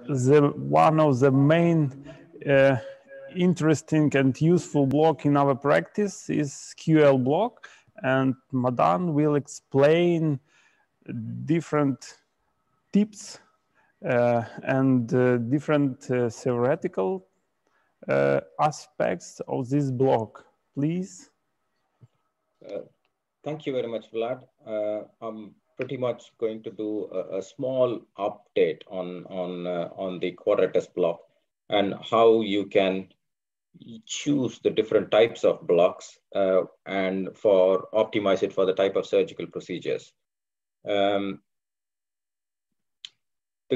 one of the main interesting and useful block in our practice is QL block, and Madan will explain different tips and different theoretical aspects of this block. Please. Thank you very much, Vlad. I'm pretty much going to do a small update on the quadratus block and how you can choose the different types of blocks and optimize it for the type of surgical procedures. The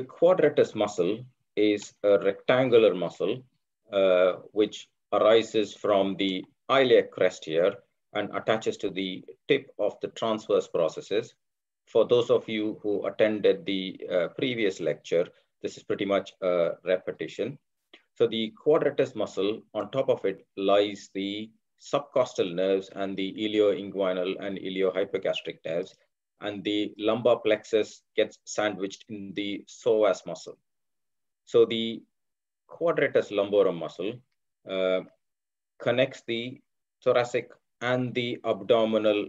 quadratus muscle is a rectangular muscle which arises from the iliac crest here and attaches to the tip of the transverse processes. For those of you who attended the previous lecture, this is pretty much a repetition. So the quadratus muscle, on top of it lies the subcostal nerves and the ilioinguinal and iliohypogastric nerves, and the lumbar plexus gets sandwiched in the psoas muscle. So the quadratus lumborum muscle connects the thoracic and the abdominal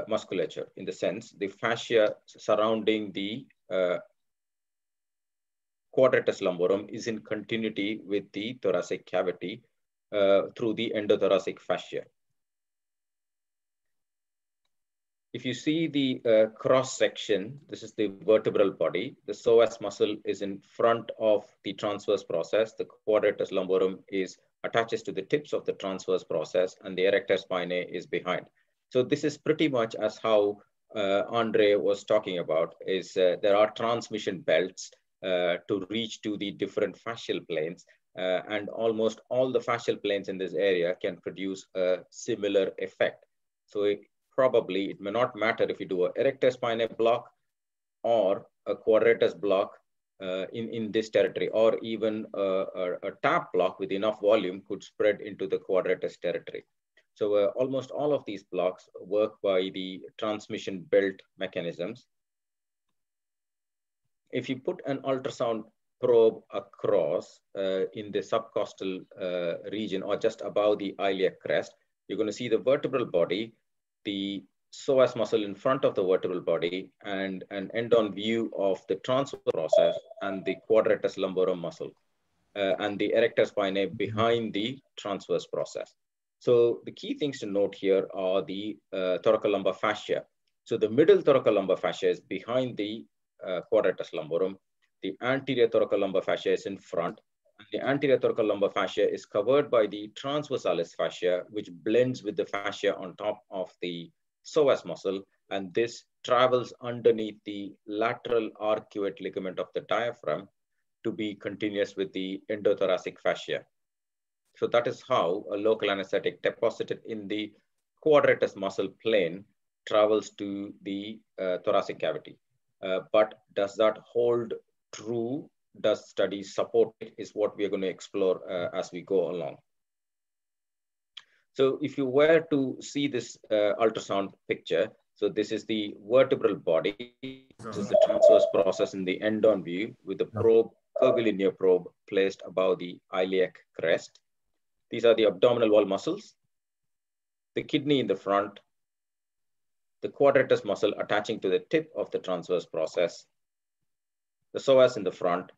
musculature, in the sense the fascia surrounding the quadratus lumborum is in continuity with the thoracic cavity through the endothoracic fascia. If you see the cross section, this is the vertebral body. The psoas muscle is in front of the transverse process. The quadratus lumborum attaches to the tips of the transverse process, and the erector spinae is behind. So this is pretty much as how Andre was talking about, is there are transmission belts to reach to the different fascial planes, and almost all the fascial planes in this area can produce a similar effect. So it may not matter if you do an erector spinae block or a quadratus block in this territory, or even a tap block with enough volume could spread into the quadratus territory. So almost all of these blocks work by the transmission belt mechanisms. If you put an ultrasound probe across in the subcostal region or just above the iliac crest, you're going to see the vertebral body, the psoas muscle in front of the vertebral body, and an end-on view of the transverse process and the quadratus lumborum muscle, and the erector spinae behind the transverse process. So the key things to note here are the thoracolumbar fascia. So the middle thoracolumbar fascia is behind the quadratus lumborum. The anterior thoracolumbar fascia is in front. And the anterior thoracolumbar fascia is covered by the transversalis fascia, which blends with the fascia on top of the psoas muscle, and this travels underneath the lateral arcuate ligament of the diaphragm to be continuous with the endothoracic fascia. So that is how a local anesthetic deposited in the quadratus muscle plane travels to the thoracic cavity. But does that hold true? Does studies support it? Is what we are going to explore as we go along. So if you were to see this ultrasound picture, so this is the vertebral body. This is the transverse process in the end-on view with the probe, curvilinear probe placed above the iliac crest. These are the abdominal wall muscles, the kidney in the front, the quadratus muscle attaching to the tip of the transverse process, the psoas in the front,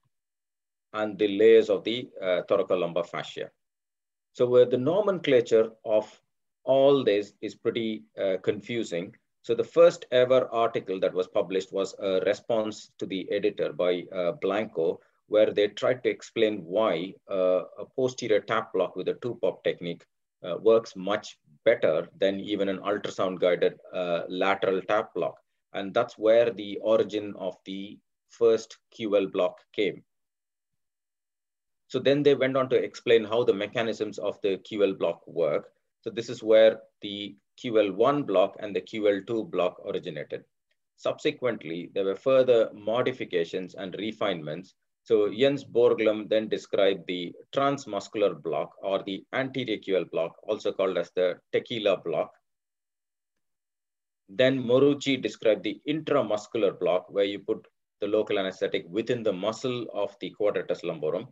and the layers of the thoracolumbar fascia. So the nomenclature of all this is pretty confusing. So the first ever article that was published was a response to the editor by Blanco, where they tried to explain why a posterior tap block with a two-pop technique works much better than even an ultrasound guided lateral tap block. And that's where the origin of the first QL block came. So then they went on to explain how the mechanisms of the QL block work. So this is where the QL1 block and the QL2 block originated. Subsequently, there were further modifications and refinements. So Jens Borglum then described the transmuscular block, or the anterior QL block, also called as the tequila block. Then Morucci described the intramuscular block, where you put the local anesthetic within the muscle of the quadratus lumborum.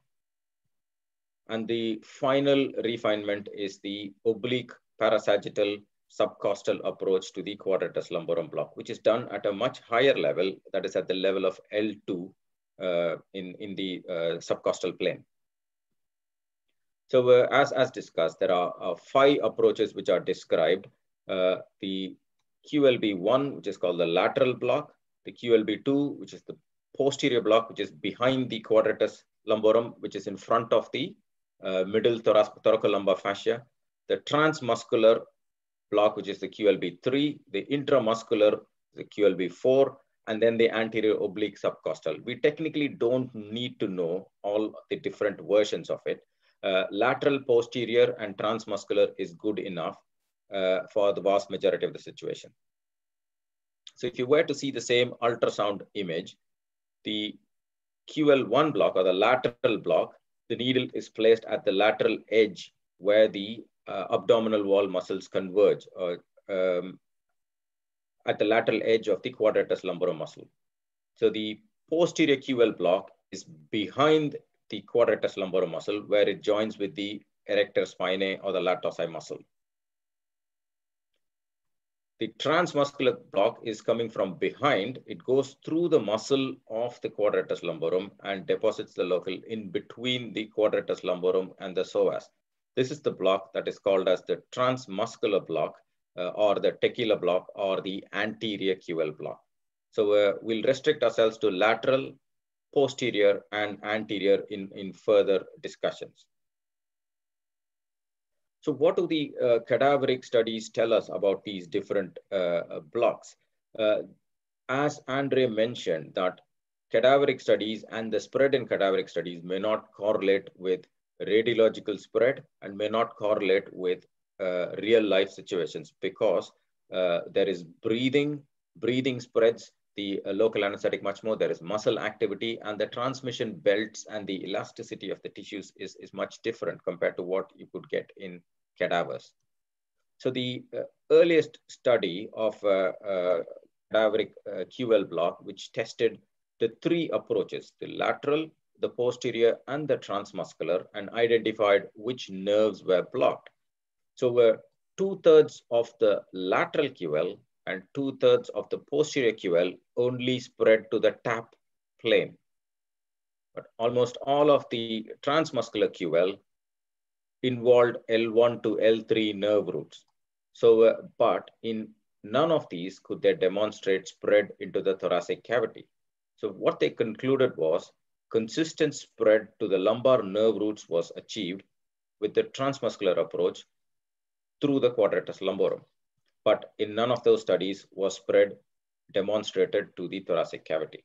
And the final refinement is the oblique parasagittal subcostal approach to the quadratus lumborum block, which is done at a much higher level, that is at the level of L2 in the subcostal plane. So as discussed, there are 5 approaches which are described. The QLB1, which is called the lateral block, the QLB2, which is the posterior block, which is behind the quadratus lumborum, which is in front of the middle thoracolumbar fascia, the transmuscular block, which is the QLB3, the intramuscular, the QLB4, and then the anterior oblique subcostal. We technically don't need to know all the different versions of it. Lateral, posterior, and transmuscular is good enough for the vast majority of the situation. So if you were to see the same ultrasound image, the QL1 block or the lateral block, the needle is placed at the lateral edge where the abdominal wall muscles converge, or at the lateral edge of the quadratus lumborum muscle. So the posterior QL block is behind the quadratus lumborum muscle where it joins with the erector spinae or the latosi muscle. The transmuscular block is coming from behind. It goes through the muscle of the quadratus lumborum and deposits the local in between the quadratus lumborum and the psoas. This is the block that is called as the transmuscular block or the tequila block or the anterior QL block. So we'll restrict ourselves to lateral, posterior, and anterior in further discussions. So what do the cadaveric studies tell us about these different blocks? As Andre mentioned, that cadaveric studies and the spread in cadaveric studies may not correlate with radiological spread and may not correlate with real life situations because there is breathing spreads the local anesthetic much more, there is muscle activity, and the transmission belts and the elasticity of the tissues is much different compared to what you could get in cadavers. So the earliest study of cadaveric QL block, which tested the 3 approaches, the lateral, the posterior, and the transmuscular, and identified which nerves were blocked. So 2/3 of the lateral QL and 2/3 of the posterior QL only spread to the tap plane. But almost all of the transmuscular QL involved L1 to L3 nerve roots. So, but in none of these could they demonstrate spread into the thoracic cavity. So what they concluded was consistent spread to the lumbar nerve roots was achieved with the transmuscular approach through the quadratus lumborum. But in none of those studies was spread demonstrated to the thoracic cavity.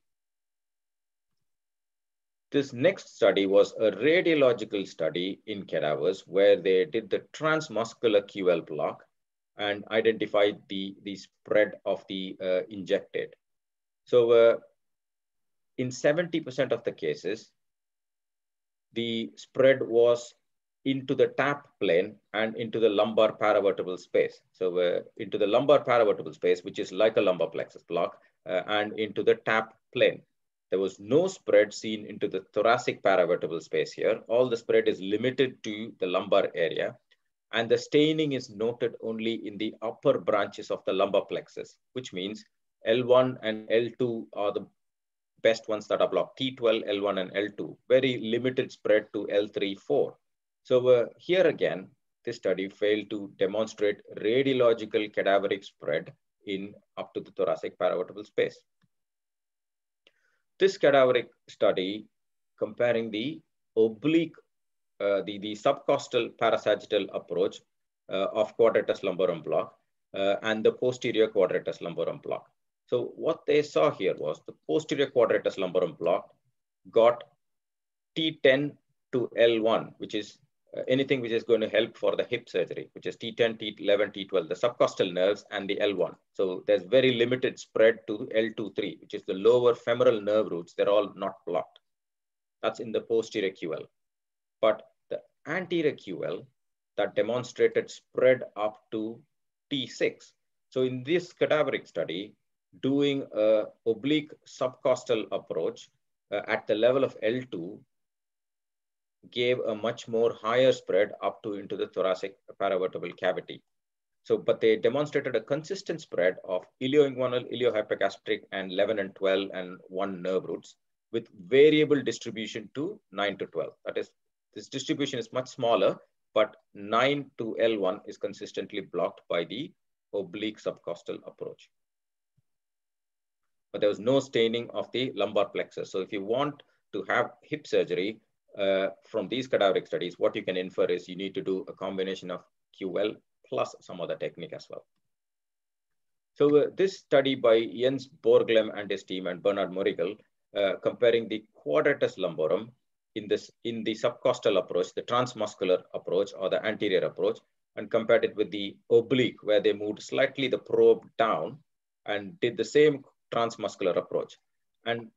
This next study was a radiological study in cadavers where they did the transmuscular QL block and identified the spread of the injected. So in 70% of the cases, the spread was into the tap plane and into the lumbar paravertebral space. So into the lumbar paravertebral space, which is like a lumbar plexus block, and into the tap plane. There was no spread seen into the thoracic paravertebral space here. All the spread is limited to the lumbar area. And the staining is noted only in the upper branches of the lumbar plexus, which means L1 and L2 are the best ones that are blocked. T12, L1, and L2. Very limited spread to L3, 4. So here again, this study failed to demonstrate radiological cadaveric spread in up to the thoracic paravertebral space. This cadaveric study comparing the oblique, the subcostal parasagittal approach of quadratus lumborum block and the posterior quadratus lumborum block. So what they saw here was the posterior quadratus lumborum block got T10 to L1, which is anything which is going to help for the hip surgery, which is T10, T11, T12, the subcostal nerves and the L1. So there's very limited spread to L2-3, which is the lower femoral nerve roots. They're all not blocked. That's in the posterior QL. But the anterior QL that demonstrated spread up to T6. So in this cadaveric study, doing an oblique subcostal approach at the level of L2 gave a much more higher spread up to into the thoracic paravertebral cavity. So, but they demonstrated a consistent spread of ilioinguinal, iliohypogastric, and 11 and 12 and 1 nerve roots with variable distribution to 9 to 12. That is, this distribution is much smaller, but 9 to L1 is consistently blocked by the oblique subcostal approach. But there was no staining of the lumbar plexus. So if you want to have hip surgery from these cadaveric studies, what you can infer is you need to do a combination of QL plus some other technique as well. So this study by Jens Borglem and his team and Bernard Morigal comparing the quadratus lumborum in the subcostal approach, the transmuscular approach or the anterior approach, and compared it with the oblique where they moved slightly the probe down and did the same transmuscular approach. And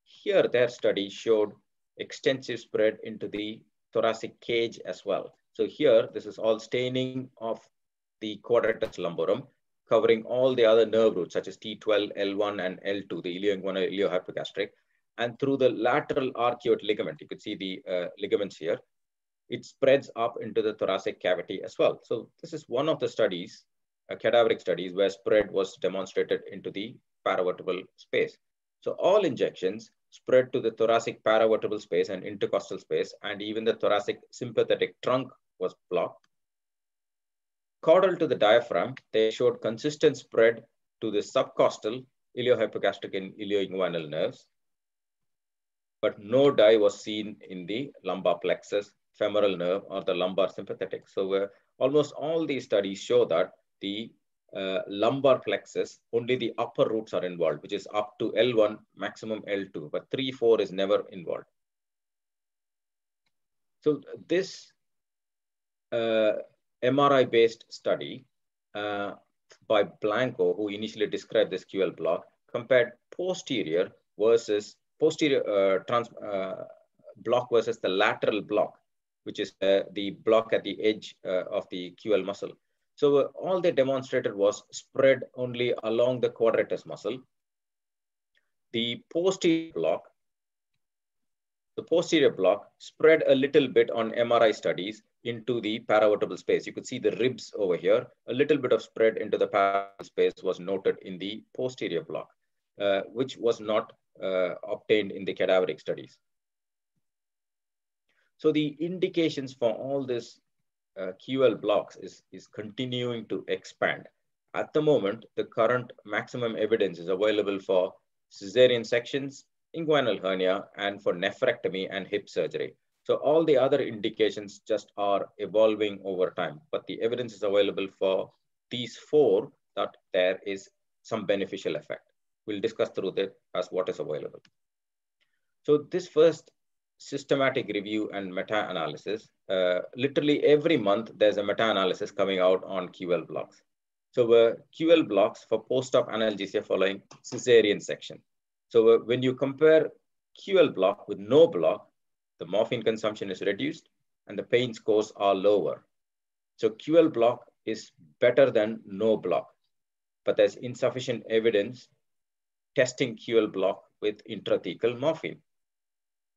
here their study showed extensive spread into the thoracic cage as well. So here, this is all staining of the quadratus lumborum, covering all the other nerve roots such as T12, L1, and L2, the ilioinguinal, iliohypogastric, and through the lateral arcuate ligament. You could see the ligaments here. It spreads up into the thoracic cavity as well. So this is one of the studies, cadaveric studies, where spread was demonstrated into the paravertebral space. So all injections spread to the thoracic paravertebral space and intercostal space, and even the thoracic sympathetic trunk was blocked. Caudal to the diaphragm, they showed consistent spread to the subcostal, iliohypogastric and ilioinguinal nerves, but no dye was seen in the lumbar plexus, femoral nerve, or the lumbar sympathetic. So almost all these studies show that the lumbar plexus, only the upper roots are involved, which is up to L1, maximum L2, but 3, 4 is never involved. So this MRI-based study by Blanco, who initially described this QL block, compared posterior versus posterior block versus the lateral block, which is the block at the edge of the QL muscle. So all they demonstrated was spread only along the quadratus muscle. The posterior block spread a little bit on MRI studies into the paravertebral space. You could see the ribs over here. A little bit of spread into the paravertebral space was noted in the posterior block, which was not obtained in the cadaveric studies. So the indications for all this QL blocks is continuing to expand. At the moment, the current maximum evidence is available for cesarean sections, inguinal hernia, and for nephrectomy and hip surgery. So all the other indications just are evolving over time, but the evidence is available for these 4 that there is some beneficial effect. We'll discuss through that as what is available. So this first systematic review and meta-analysis, literally every month there's a meta-analysis coming out on QL blocks. So QL blocks for post-op analgesia following cesarean section. So when you compare QL block with no block, the morphine consumption is reduced and the pain scores are lower. So QL block is better than no block, but there's insufficient evidence testing QL block with intrathecal morphine.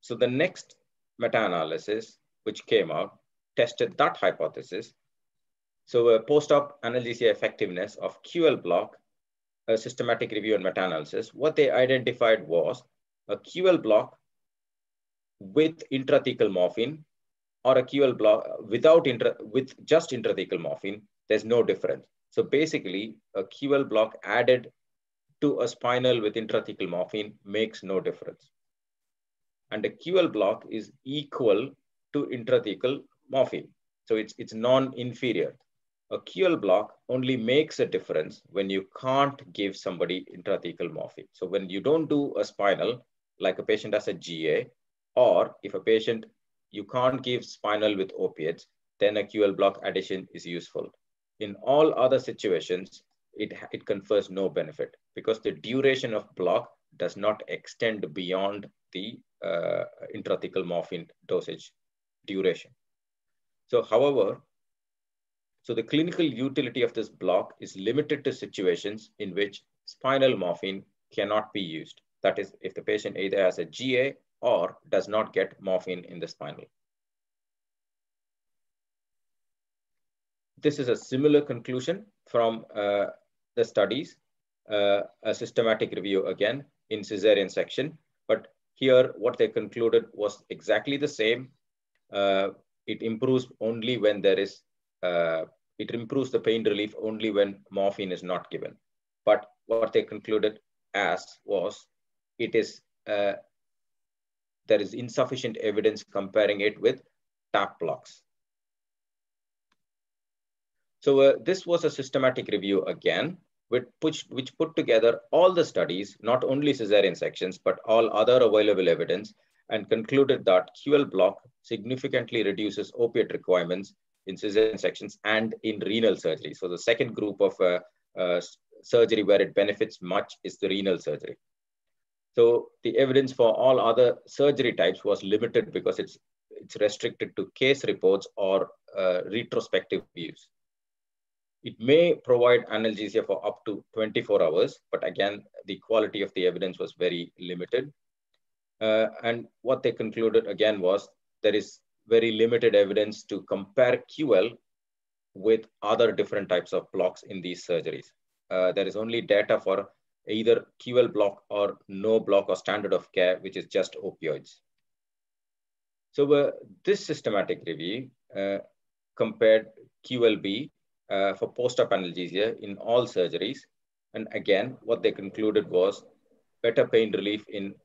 So the next meta-analysis which came out tested that hypothesis. So a post-op analgesia effectiveness of QL block, a systematic review and meta-analysis, what they identified was a QL block with intrathecal morphine or a QL block with just intrathecal morphine, there's no difference. So basically a QL block added to a spinal with intrathecal morphine makes no difference. And a QL block is equal to intrathecal morphine. So it's non-inferior. A QL block only makes a difference when you can't give somebody intrathecal morphine. So when you don't do a spinal, like a patient has a GA, or if a patient, you can't give spinal with opiates, then a QL block addition is useful. In all other situations, it confers no benefit because the duration of block does not extend beyond the intrathecal morphine dosage duration. So however, so the clinical utility of this block is limited to situations in which spinal morphine cannot be used. That is, if the patient either has a GA or does not get morphine in the spinal. This is a similar conclusion from the studies, a systematic review again in cesarean section, but here what they concluded was exactly the same. It improves only when there is, it improves the pain relief only when morphine is not given. But what they concluded as was, it is, there is insufficient evidence comparing it with TAP blocks. So this was a systematic review again, which put together all the studies, not only cesarean sections, but all other available evidence, and concluded that QL block significantly reduces opiate requirements in cesarean sections and in renal surgery. So the second group of surgery where it benefits much is the renal surgery. So the evidence for all other surgery types was limited because it's restricted to case reports or retrospective views. It may provide analgesia for up to 24 hours, but again, the quality of the evidence was very limited. And what they concluded again was there is very limited evidence to compare QL with other different types of blocks in these surgeries. There is only data for either QL block or no block or standard of care, which is just opioids. So this systematic review compared QLB for post-op analgesia in all surgeries. And again, what they concluded was better pain relief in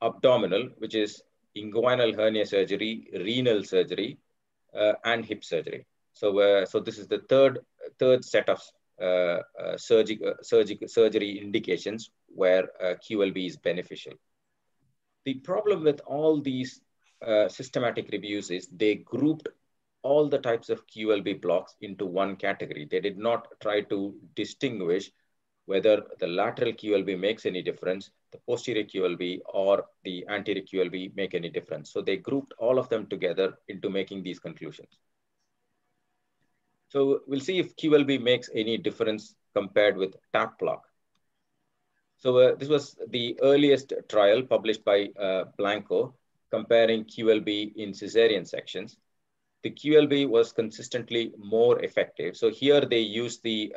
abdominal, which is inguinal hernia surgery, renal surgery, and hip surgery. So, so this is the third set of surgery indications where QLB is beneficial. The problem with all these systematic reviews is they grouped all the types of QLB blocks into one category. They did not try to distinguish whether the lateral QLB makes any difference, the posterior QLB or the anterior QLB make any difference. So they grouped all of them together into making these conclusions. So we'll see if QLB makes any difference compared with TAP block. So this was the earliest trial published by Blanco comparing QLB in cesarean sections. The QLB was consistently more effective. So here they used the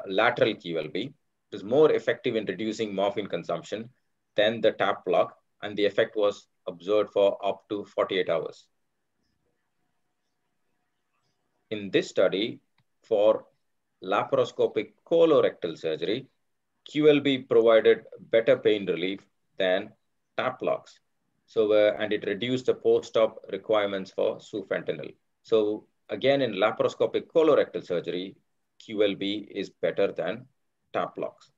lateral QLB. It was more effective in reducing morphine consumption than the TAP block, and the effect was observed for up to 48 hours. In this study, for laparoscopic colorectal surgery, QLB provided better pain relief than TAP blocks. So, and it reduced the post-op requirements for sufentanil. So again, in laparoscopic colorectal surgery, QLB is better than TAP blocks.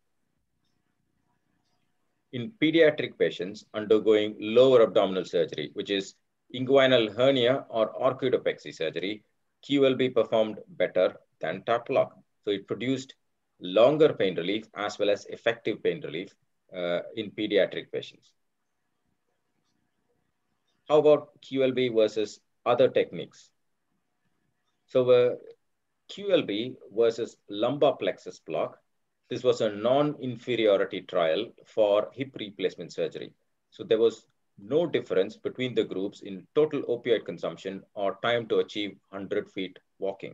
In pediatric patients undergoing lower abdominal surgery, which is inguinal hernia or orchidopexy surgery, QLB performed better than TAP block. So it produced longer pain relief as well as effective pain relief in pediatric patients. How about QLB versus other techniques? So QLB versus lumbar plexus block. This was a non-inferiority trial for hip replacement surgery. So there was no difference between the groups in total opioid consumption or time to achieve 100 feet walking.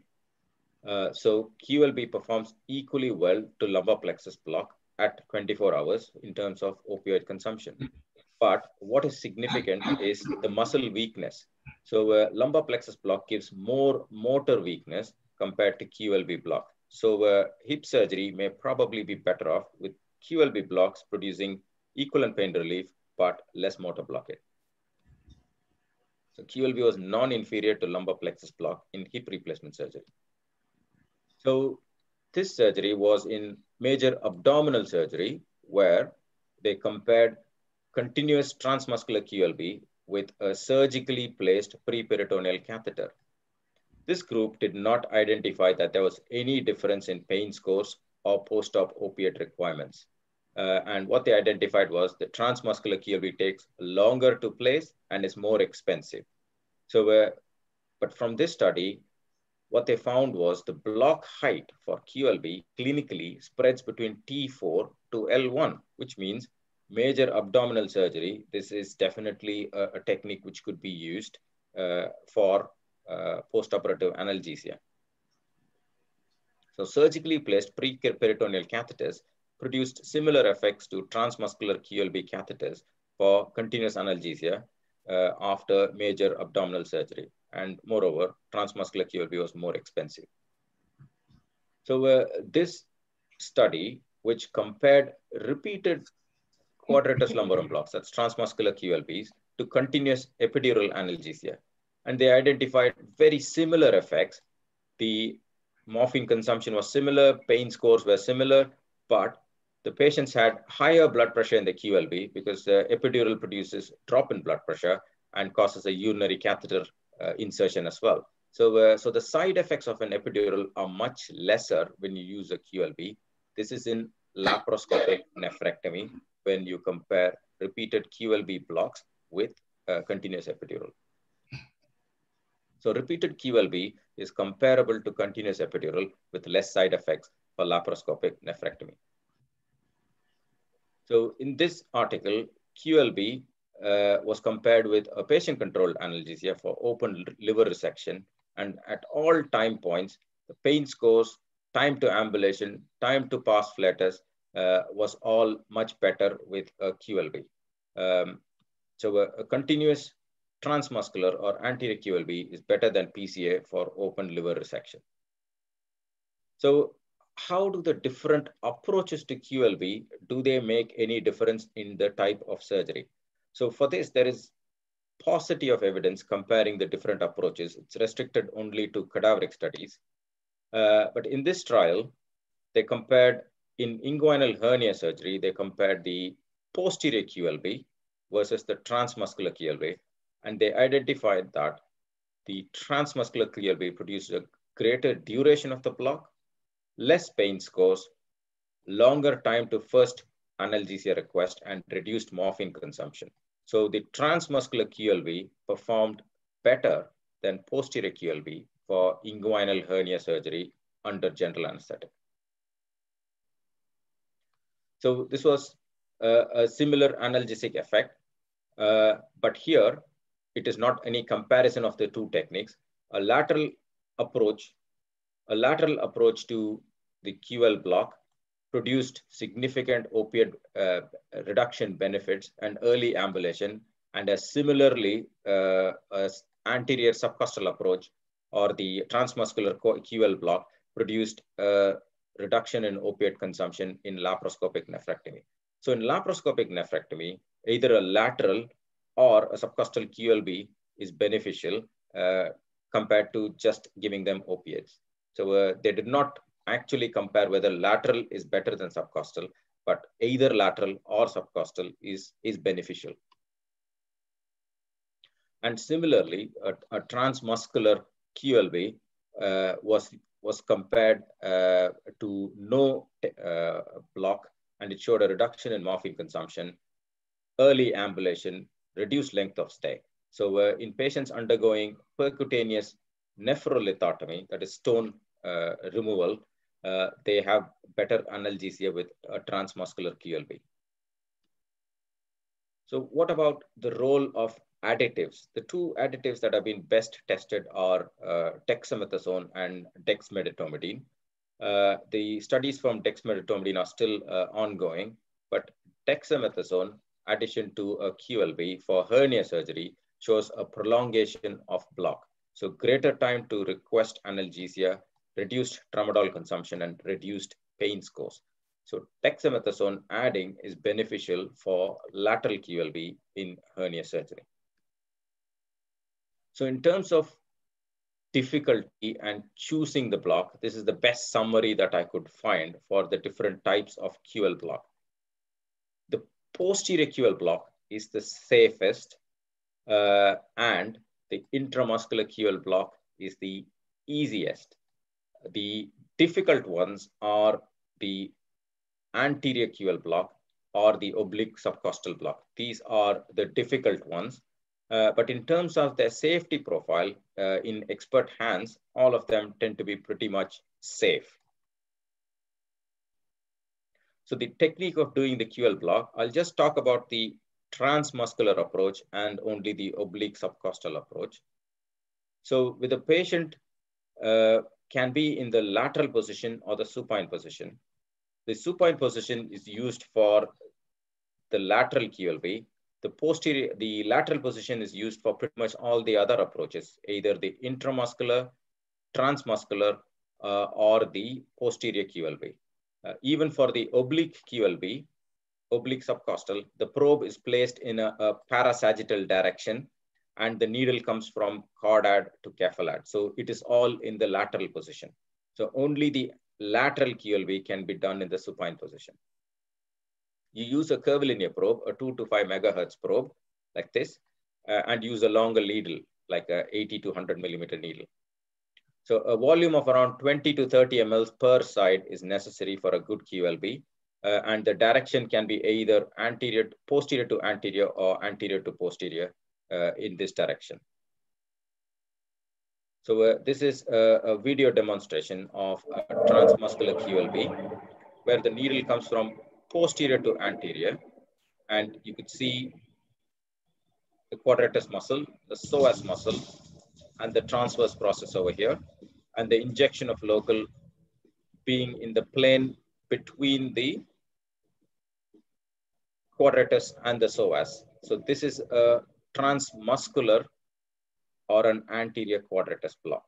So QLB performs equally well to lumbar plexus block at 24 hours in terms of opioid consumption. But what is significant is the muscle weakness. So lumbar plexus block gives more motor weakness compared to QLB block. So hip surgery may probably be better off with QLB blocks producing equivalent pain relief, but less motor blockade. So QLB was non-inferior to lumbar plexus block in hip replacement surgery. So this surgery was in major abdominal surgery where they compared continuous transmuscular QLB with a surgically placed preperitoneal catheter. This group did not identify that there was any difference in pain scores or post-op opiate requirements. And what they identified was the transmuscular QLB takes longer to place and is more expensive. So, but from this study, what they found was the block height for QLB clinically spreads between T4 to to L1, which means major abdominal surgery. This is definitely a technique which could be used for postoperative analgesia. So surgically placed preperitoneal catheters produced similar effects to transmuscular QLB catheters for continuous analgesia after major abdominal surgery. And moreover, transmuscular QLB was more expensive. So this study, which compared repeated quadratus lumborum blocks, that's transmuscular QLBs, to continuous epidural analgesia. And they identified very similar effects. The morphine consumption was similar, pain scores were similar, but the patients had higher blood pressure in the QLB because the epidural produces drop in blood pressure and causes a urinary catheter insertion as well. So, so the side effects of an epidural are much lesser when you use a QLB. This is in laparoscopic nephrectomy when you compare repeated QLB blocks with continuous epidural. So repeated QLB is comparable to continuous epidural with less side effects for laparoscopic nephrectomy. So in this article, QLB was compared with a patient-controlled analgesia for open liver resection, and at all time points, the pain scores, time to ambulation, time to pars flatus was all much better with a QLB. So a continuous transmuscular or anterior QLB is better than PCA for open liver resection. So how do the different approaches to QLB, do they make any difference in the type of surgery? So for this, there is paucity of evidence comparing the different approaches. It's restricted only to cadaveric studies. But in this trial, they compared in inguinal hernia surgery, they compared the posterior QLB versus the transmuscular QLB. And they identified that the transmuscular QLB produced a greater duration of the block, less pain scores, longer time to first analgesia request, and reduced morphine consumption. So the transmuscular QLB performed better than posterior QLB for inguinal hernia surgery under general anesthetic. So this was a similar analgesic effect, but here it is not any comparison of the two techniques. A lateral approach to the QL block produced significant opioid reduction benefits and early ambulation, and a similarly anterior subcostal approach or the transmuscular QL block produced reduction in opioid consumption in laparoscopic nephrectomy. So in laparoscopic nephrectomy, either a lateral or a subcostal QLB is beneficial compared to just giving them opiates. So they did not actually compare whether lateral is better than subcostal, but either lateral or subcostal is beneficial. And similarly, a transmuscular QLB was compared to no block, and it showed a reduction in morphine consumption, early ambulation, reduced length of stay. So in patients undergoing percutaneous nephrolithotomy, that is stone removal, they have better analgesia with a transmuscular QLB. So what about the role of additives? The two additives that have been best tested are dexamethasone and dexmedetomidine. The studies from dexmedetomidine are still ongoing, but dexamethasone addition to a QLB for hernia surgery shows a prolongation of block. So greater time to request analgesia, reduced tramadol consumption, and reduced pain scores. So dexamethasone adding is beneficial for lateral QLB in hernia surgery. So in terms of difficulty and choosing the block, this is the best summary that I could find for the different types of QL block. The posterior QL block is the safest, and the intramuscular QL block is the easiest. The difficult ones are the anterior QL block or the oblique subcostal block. These are the difficult ones. But in terms of their safety profile, in expert hands, all of them tend to be pretty much safe. So the technique of doing the QL block, I'll just talk about the transmuscular approach and only the oblique subcostal approach. So with a patient can be in the lateral position or the supine position. The supine position is used for the lateral QLB. The lateral position is used for pretty much all the other approaches, either the intramuscular, transmuscular, or the posterior QLB. Even for the oblique QLB, oblique subcostal, the probe is placed in a parasagittal direction and the needle comes from caudad to cephalad. So it is all in the lateral position. So only the lateral QLB can be done in the supine position. You use a curvilinear probe, a 2 to 5 megahertz probe like this, and use a longer needle, like a 80 to 100 millimeter needle. So a volume of around 20 to 30 mL per side is necessary for a good QLB. And the direction can be either posterior to anterior or anterior to posterior in this direction. So this is a video demonstration of a transmuscular QLB, where the needle comes from posterior to anterior, and you could see the quadratus muscle, the psoas muscle, and the transverse process over here, and the injection of local being in the plane between the quadratus and the psoas. So this is a transmuscular or an anterior quadratus block.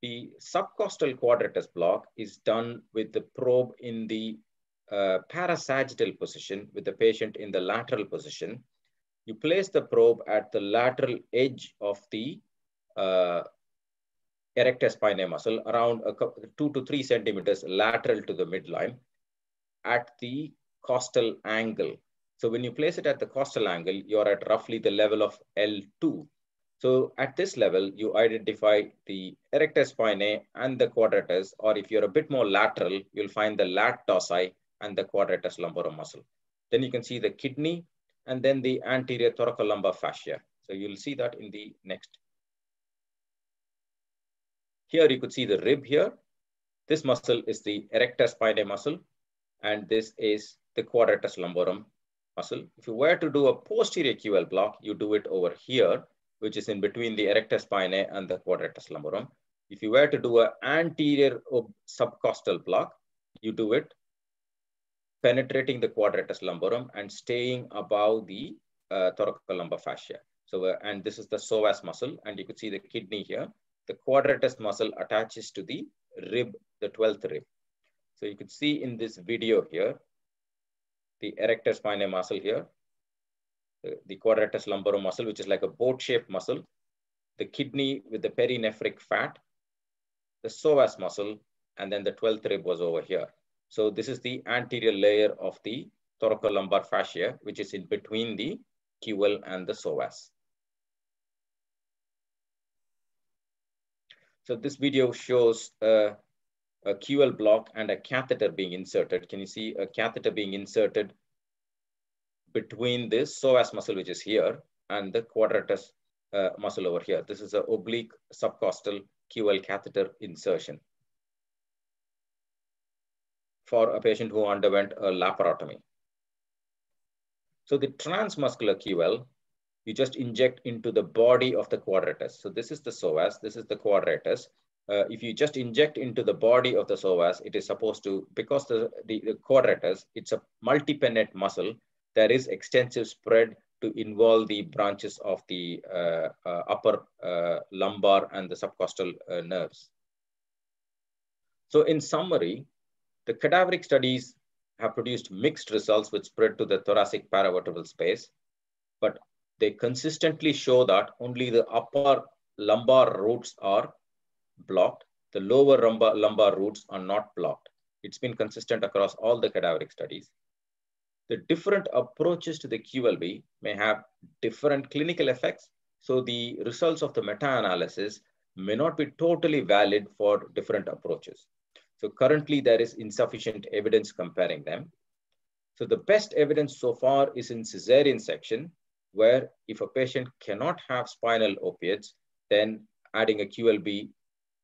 The subcostal quadratus block is done with the probe in the parasagittal position with the patient in the lateral position. You place the probe at the lateral edge of the erector spinae muscle, around 2 to 3 centimeters lateral to the midline at the costal angle. So when you place it at the costal angle, you're at roughly the level of L2. So at this level, you identify the erector spinae and the quadratus, or if you're a bit more lateral, you'll find the lat dorsi and the quadratus lumborum muscle. Then you can see the kidney and then the anterior thoracolumbar fascia. So you'll see that in the next. Here you could see the rib here. This muscle is the erector spinae muscle, and this is the quadratus lumborum muscle. If you were to do a posterior QL block, you do it over here, which is in between the erector spinae and the quadratus lumborum. If you were to do an anterior subcostal block, you do it penetrating the quadratus lumborum and staying above the thoracolumbar fascia. So, and this is the psoas muscle, and you could see the kidney here. The quadratus muscle attaches to the rib, the 12th rib. So you could see in this video here, the erector spinae muscle here, the quadratus lumborum muscle, which is like a boat-shaped muscle, the kidney with the perinephric fat, the psoas muscle, and then the 12th rib was over here. So this is the anterior layer of the thoracolumbar fascia, which is in between the QL and the psoas. So this video shows a QL block and a catheter being inserted. Can you see a catheter being inserted between this psoas muscle, which is here, and the quadratus muscle over here? This is an oblique subcostal QL catheter insertion for a patient who underwent a laparotomy. So the transmuscular QL, you just inject into the body of the quadratus. So this is the psoas, this is the quadratus. If you just inject into the body of the psoas, it is supposed to, because the quadratus, it's a multipennate muscle, there is extensive spread to involve the branches of the upper lumbar and the subcostal nerves. So in summary, the cadaveric studies have produced mixed results with spread to the thoracic paravertebral space, but they consistently show that only the upper lumbar roots are blocked. The lower lumbar roots are not blocked. It's been consistent across all the cadaveric studies. The different approaches to the QLB may have different clinical effects, so the results of the meta-analysis may not be totally valid for different approaches. So currently there is insufficient evidence comparing them. So the best evidence so far is in cesarean section, where if a patient cannot have spinal opiates, then adding a QLB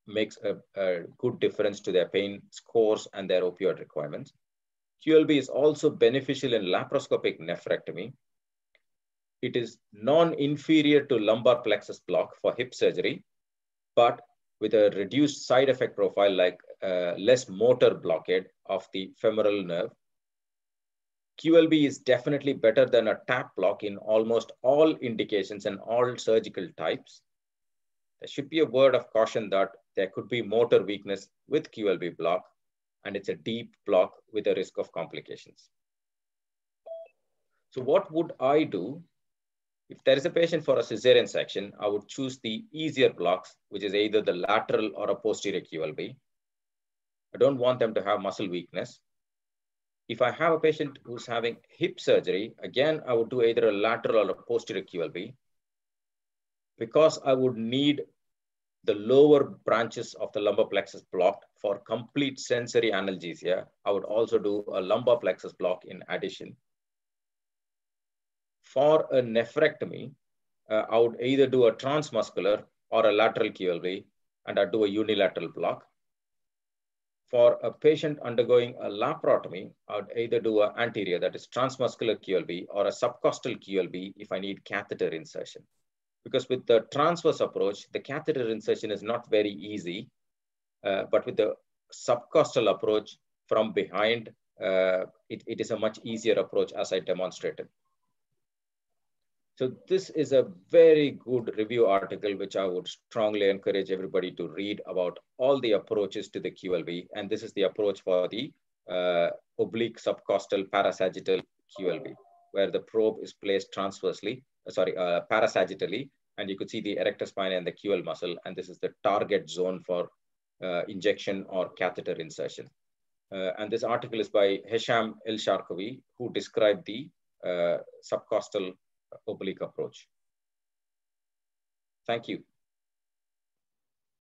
makes a good difference to their pain scores and their opioid requirements. QLB is also beneficial in laparoscopic nephrectomy. It is non-inferior to lumbar plexus block for hip surgery, but with a reduced side effect profile like less motor blockade of the femoral nerve. QLB is definitely better than a tap block in almost all indications and all surgical types. There should be a word of caution that there could be motor weakness with QLB block, and it's a deep block with a risk of complications. So what would I do? If there is a patient for a cesarean section, I would choose the easier blocks, which is either the lateral or a posterior QLB. I don't want them to have muscle weakness. If I have a patient who's having hip surgery, again, I would do either a lateral or a posterior QLB. Because I would need the lower branches of the lumbar plexus blocked for complete sensory analgesia, I would also do a lumbar plexus block in addition. For a nephrectomy, I would either do a transmuscular or a lateral QLB, and I'd do a unilateral block. For a patient undergoing a laparotomy, I would either do an anterior, that is transmuscular QLB, or a subcostal QLB if I need catheter insertion. Because with the transverse approach, the catheter insertion is not very easy, but with the subcostal approach from behind, it is a much easier approach as I demonstrated. So this is a very good review article, which I would strongly encourage everybody to read about all the approaches to the QLB. And this is the approach for the oblique subcostal parasagittal QLB, where the probe is placed transversely, parasagittally, and you could see the erector spine and the QL muscle. And this is the target zone for injection or catheter insertion. And this article is by Hesham El-Sharkawi, who described the subcostal oblique approach. Thank you.